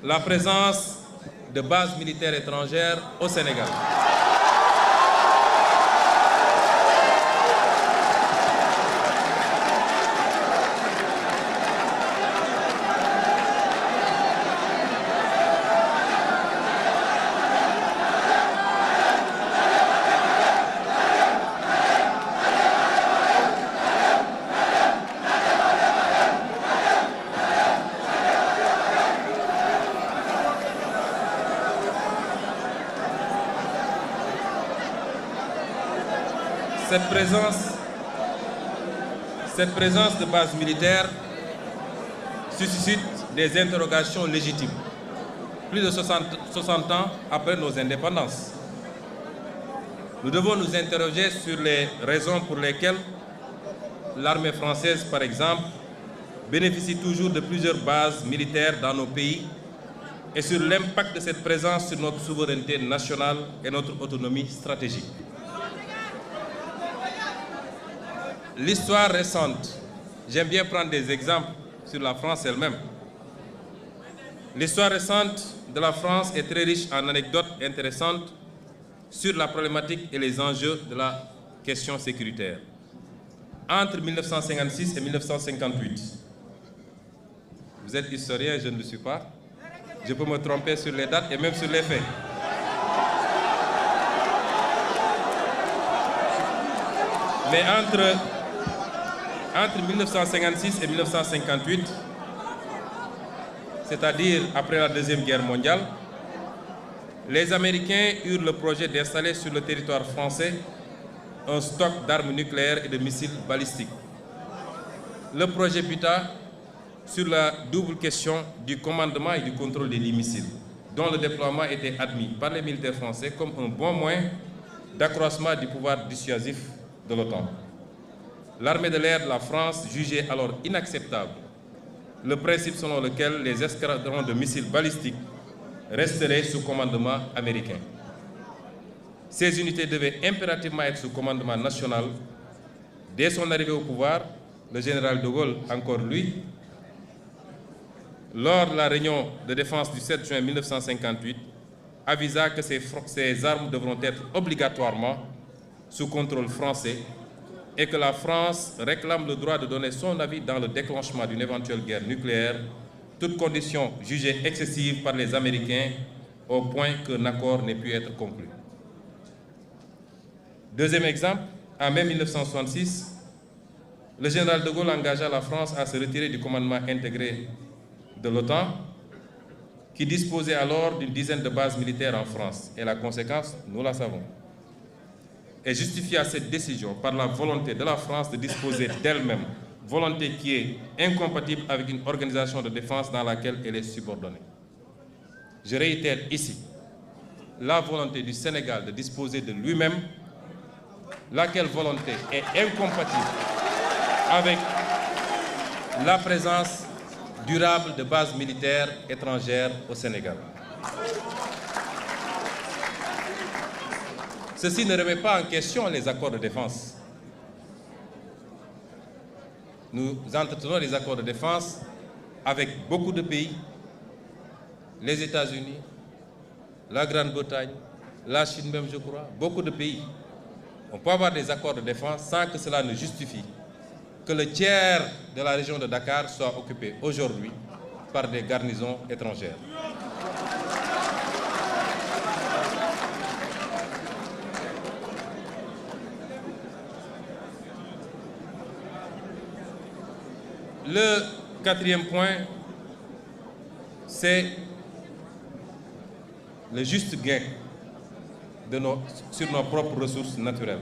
la présence de bases militaires étrangères au Sénégal. Cette présence de bases militaires suscite des interrogations légitimes, plus de 60 ans après nos indépendances. Nous devons nous interroger sur les raisons pour lesquelles l'armée française, par exemple, bénéficie toujours de plusieurs bases militaires dans nos pays et sur l'impact de cette présence sur notre souveraineté nationale et notre autonomie stratégique. L'histoire récente, j'aime bien prendre des exemples sur la France elle-même. L'histoire récente de la France est très riche en anecdotes intéressantes sur la problématique et les enjeux de la question sécuritaire. Entre 1956 et 1958, vous êtes historien, je ne le suis pas. Je peux me tromper sur les dates et même sur les faits. Mais entre 1956 et 1958, c'est-à-dire après la Deuxième Guerre mondiale, les Américains eurent le projet d'installer sur le territoire français un stock d'armes nucléaires et de missiles balistiques. Le projet buta sur la double question du commandement et du contrôle des missiles, dont le déploiement était admis par les militaires français comme un bon moyen d'accroissement du pouvoir dissuasif de l'OTAN. L'armée de l'air de la France jugeait alors inacceptable le principe selon lequel les escadrons de missiles balistiques resteraient sous commandement américain. Ces unités devaient impérativement être sous commandement national. Dès son arrivée au pouvoir, le général de Gaulle, encore lui, lors de la réunion de défense du 7 juin 1958, avisa que ces armes devront être obligatoirement sous contrôle français et que la France réclame le droit de donner son avis dans le déclenchement d'une éventuelle guerre nucléaire, toute condition jugée excessive par les Américains au point qu'un accord n'ait pu être conclu. Deuxième exemple, en mai 1966, le général de Gaulle engagea la France à se retirer du commandement intégré de l'OTAN, qui disposait alors d'une dizaine de bases militaires en France. Et la conséquence, nous la savons. Et justifia cette décision par la volonté de la France de disposer d'elle-même, volonté qui est incompatible avec une organisation de défense dans laquelle elle est subordonnée. Je réitère ici la volonté du Sénégal de disposer de lui-même, laquelle volonté est incompatible avec la présence durable de bases militaires étrangères au Sénégal. Ceci ne remet pas en question les accords de défense. Nous entretenons les accords de défense avec beaucoup de pays, les États-Unis, la Grande-Bretagne, la Chine même, je crois, beaucoup de pays. On peut avoir des accords de défense sans que cela ne justifie que le tiers de la région de Dakar soit occupé aujourd'hui par des garnisons étrangères. Le quatrième point, c'est le juste gain sur nos propres ressources naturelles.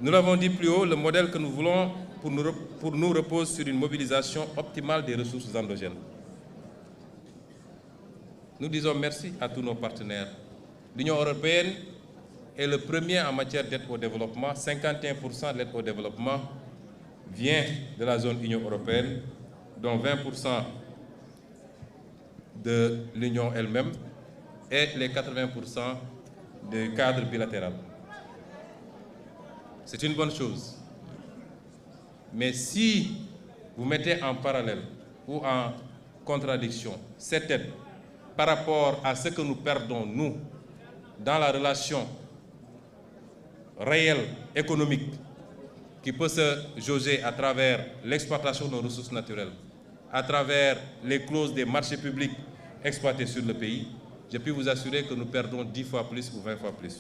Nous l'avons dit plus haut, le modèle que nous voulons pour nous repose sur une mobilisation optimale des ressources endogènes. Nous disons merci à tous nos partenaires. L'Union européenne est le premier en matière d'aide au développement. 51% de l'aide au développement vient de la zone Union européenne, dont 20% de l'Union elle-même et les 80% du cadre bilatéral. C'est une bonne chose. Mais si vous mettez en parallèle ou en contradiction, cette aide, par rapport à ce que nous perdons, nous, dans la relation réelle, économique, qui peut se jauger à travers l'exploitation de nos ressources naturelles, à travers les clauses des marchés publics exploités sur le pays, je peux vous assurer que nous perdons 10 fois plus ou 20 fois plus.